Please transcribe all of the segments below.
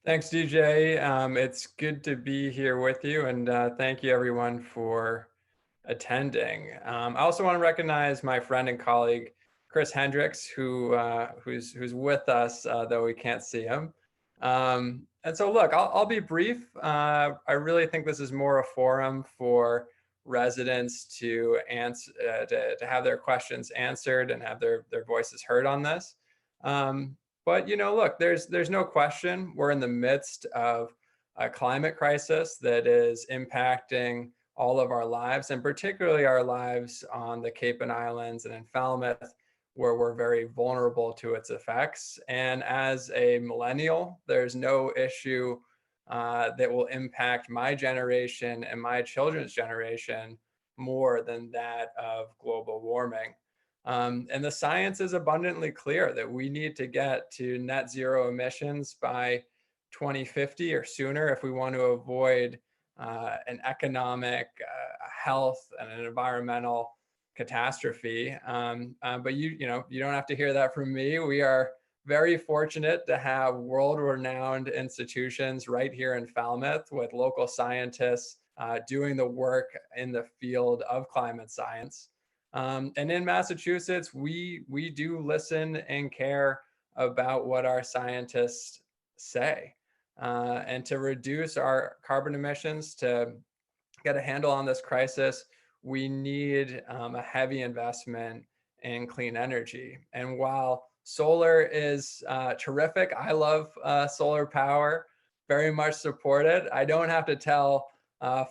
Thanks, DJ. It's good to be here with you, and thank you everyone for attending. I also want to recognize my friend and colleague Chris Hendricks, who's with us, though we can't see him. And so, look, I'll be brief. I really think this is more a forum for residents to answer, to have their questions answered and have their voices heard on this. Um, but look, there's no question we're in the midst of a climate crisis that is impacting all of our lives, and particularly our lives on the Cape and Islands and in Falmouth, where we're very vulnerable to its effects. And as a millennial, there's no issue that will impact my generation and my children's generation more than that of global warming. And the science is abundantly clear that we need to get to net zero emissions by 2050 or sooner if we want to avoid an economic, health, and an environmental catastrophe. But you don't have to hear that from me. We are very fortunate to have world-renowned institutions right here in Falmouth with local scientists doing the work in the field of climate science. And in Massachusetts, we do listen and care about what our scientists say. And to reduce our carbon emissions, to get a handle on this crisis, we need a heavy investment in clean energy. And while solar is terrific, I love solar power, very much support it. I don't have to tell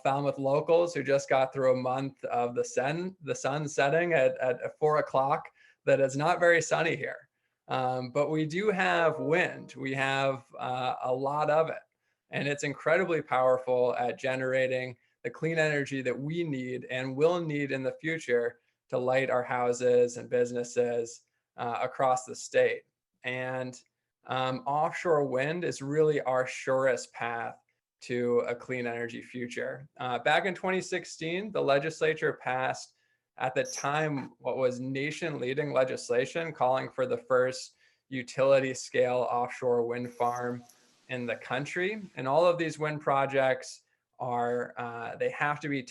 Falmouth locals who just got through a month of the sun setting at 4 o'clock that it's not very sunny here. But we do have wind. We have a lot of it. And it's incredibly powerful at generating the clean energy that we need and will need in the future to light our houses and businesses across the state. And offshore wind is really our surest path to a clean energy future. Back in 2016, the legislature passed, at the time, what was nation-leading legislation calling for the first utility-scale offshore wind farm in the country. And all of these wind projects they have to be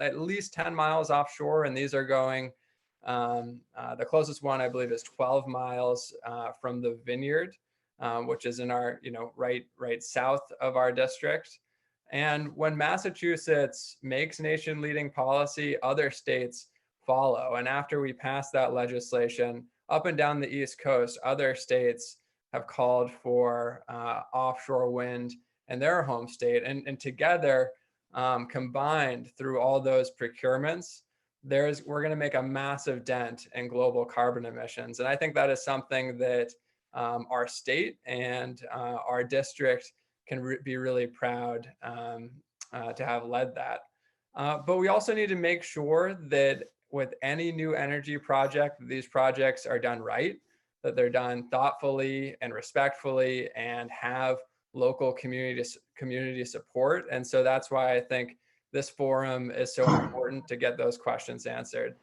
at least 10 miles offshore, and these are going, the closest one I believe is 12 miles from the Vineyard, which is in our, right south of our district. And when Massachusetts makes nation leading policy, other states follow. And after we pass that legislation, up and down the East Coast, other states have called for offshore wind in their home state. And together, combined through all those procurements, we're going to make a massive dent in global carbon emissions. And I think that is something that our state and our district can be really proud to have led that. But we also need to make sure that with any new energy project, these projects are done right, that they're done thoughtfully and respectfully and have local community support. And so that's why I think this forum is so important to get those questions answered.